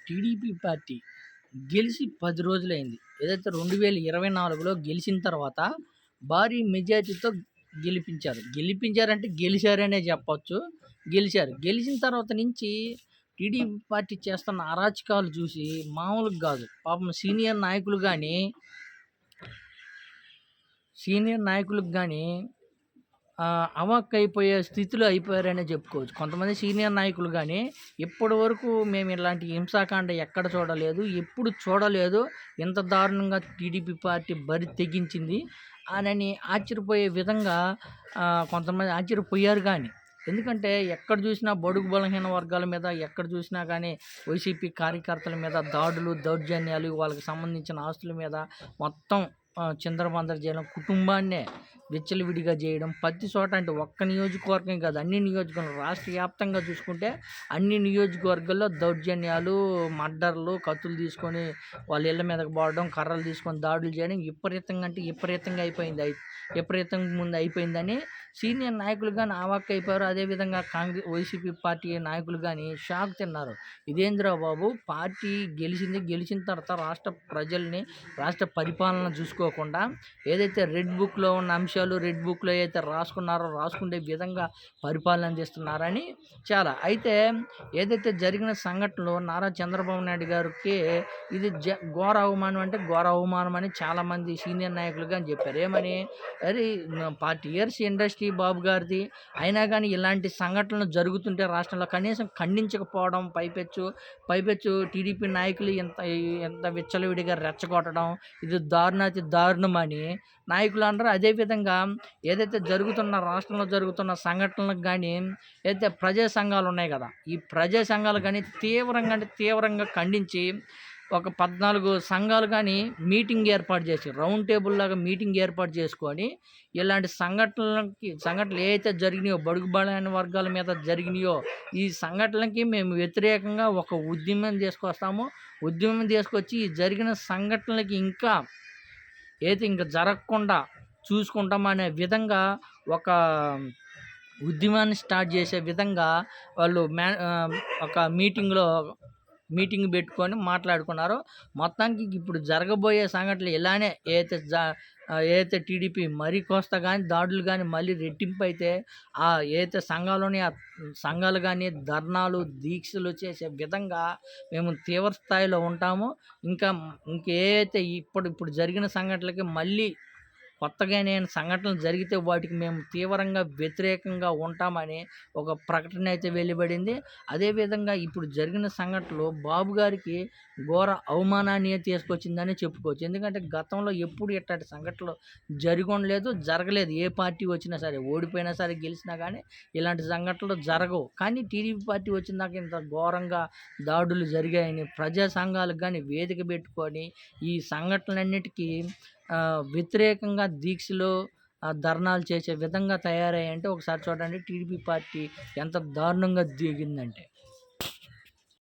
TDP party గెలిచి 10 రోజులైంది. ఏదైతే 2024లో గెలిచిన తర్వాత భారీ మెజార్టీతో గెలిపించారు. గెలిపించారంటే గెలిచారనే చెప్పొచ్చు. గెలిచారు. గెలిచిన తర్వాత నుంచి టీడీపీ పార్టీ చేస్తున్న అరాచకాలు చూసి మామూలుగా గాదు. పాపం సీనియర్ నాయకులకు గానీ అవాక్కయిపోయే స్థితిలో అయిపోయారనే చెప్పుకోవచ్చు. కొంతమంది సీనియర్ నాయకులు గానీ, ఇప్పటివరకు మేము ఇలాంటి హింసాకాండ ఎక్కడ చూడలేదు, ఎప్పుడు చూడలేదు, ఇంత దారుణంగా టీడీపీ పార్టీ బరి తెగించింది అనని ఆశ్చర్యపోయే విధంగా కొంతమంది ఆశ్చర్యపోయారు గానీ, ఎందుకంటే ఎక్కడ చూసినా బడుగు బలహీన వర్గాల మీద, ఎక్కడ చూసినా కానీ వైసీపీ కార్యకర్తల మీద దాడులు, దౌర్జన్యాలు, వాళ్ళకి సంబంధించిన ఆస్తుల మీద మొత్తం చిందరవందర చేయడం, కుటుంబాన్నే విచ్చలవిడిగా చేయడం, ప్రతి చోట అంటే ఒక్క నియోజకవర్గం కాదు, అన్ని నియోజకవర్గాలు రాష్ట్ర వ్యాప్తంగా చూసుకుంటే అన్ని నియోజకవర్గాల్లో దౌర్జన్యాలు, మర్డర్లు, కత్తులు తీసుకొని వాళ్ళ ఇళ్ళ మీదకి పోవడం, కర్రలు తీసుకొని దాడులు చేయడం విపరీతంగా అయిపోయిందని సీనియర్ నాయకులు కానీ అవాక్కైపోయారు. అదేవిధంగా వైసీపీ పార్టీ నాయకులు కానీ షాక్ తిన్నారు. ఇదేందిరా బాబు, పార్టీ గెలిచిన తర్వాత రాష్ట్ర పరిపాలన చూసుకోకుండా ఏదైతే రెడ్ బుక్లో ఉన్న అంశాలు, రెడ్ బుక్లో ఏదైతే రాసుకుండే విధంగా పరిపాలన అందిస్తున్నారని అయితే ఏదైతే జరిగిన సంఘటనలో నారా చంద్రబాబు నాయుడు గారికి ఇది ఘోర అవమానం అని చాలామంది సీనియర్ నాయకులు కానీ చెప్పారు. ఏమని, అది 40 years ఇండస్ట్రీ బాబు గారిది, అయినా కానీ ఇలాంటి సంఘటనలు జరుగుతుంటే రాష్ట్రంలో కనీసం ఖండించకపోవడం, పైపెచ్చు టీడీపీ నాయకులు ఎంత విచ్చలవిడిగా రెచ్చగొట్టడం, ఇది దారుణాతి దారుణం అని నాయకులు అంటారు. అదేవిధంగా ఏదైతే రాష్ట్రంలో జరుగుతున్న సంఘటనలకు కానీ ఏదైతే ప్రజా సంఘాలు ఉన్నాయి కదా, ఈ ప్రజా సంఘాలు కానీ తీవ్రంగా ఖండించి ఒక 14 సంఘాలు కానీ రౌండ్ టేబుల్ లాగా మీటింగ్ ఏర్పాటు చేసుకొని ఇలాంటి సంఘటనలు ఏవైతే జరిగినాయో, బడుగు బలైన వర్గాల మీద జరిగినాయో, ఈ సంఘటనలకి మేము వ్యతిరేకంగా ఒక ఉద్యమం తీసుకొచ్చి ఈ జరిగిన సంఘటనలకి ఇంకా జరగకుండా చూసుకుంటామనే విధంగా ఒక ఉద్యమాన్ని స్టార్ట్ చేసే విధంగా వాళ్ళు ఒక మీటింగ్ పెట్టుకొని మాట్లాడుకున్నారు. మొత్తానికి ఇప్పుడు జరగబోయే సంఘటనలు ఇలానే ఏదైతే టీడీపీ మరీ కోస్తా కానీ దాడులు కానీ మళ్ళీ రెట్టింపు అయితే ఏదైతే సంఘాలు కానీ ధర్నాలు, దీక్షలు చేసే విధంగా మేము తీవ్ర స్థాయిలో ఉంటాము. ఇంకేదైతే ఇప్పుడు జరిగిన సంఘటనలకి మళ్ళీ కొత్తగా సంఘటనలు జరిగితే వాటికి మేము తీవ్రంగా వ్యతిరేకంగా ఉంటామని ఒక ప్రకటన అయితే వెలువడింది. అదేవిధంగా ఇప్పుడు జరిగిన సంఘటనలు బాబు గారికి ఘోర అవమానాన్ని తీసుకొచ్చిందని చెప్పుకోవచ్చు. ఎందుకంటే గతంలో ఎప్పుడు ఇట్లాంటి సంఘటనలు జరగలేదు. ఏ పార్టీ వచ్చినా సరే, ఓడిపోయినా సరే, గెలిచినా కానీ ఇలాంటి సంఘటనలు జరగవు. కానీ టీడీపీ పార్టీ వచ్చినాక ఇంత ఘోరంగా దాడులు జరిగాయని ప్రజా సంఘాలకు కానీ వేదిక పెట్టుకొని ఈ సంఘటనలన్నిటికీ వ్యతిరేకంగా దీక్షలు, ధర్నాలు చేసే విధంగా తయారయ్యాయంటే ఒకసారి చూడండి టీడీపీ పార్టీ ఎంత దారుణంగా దిగిందంటే.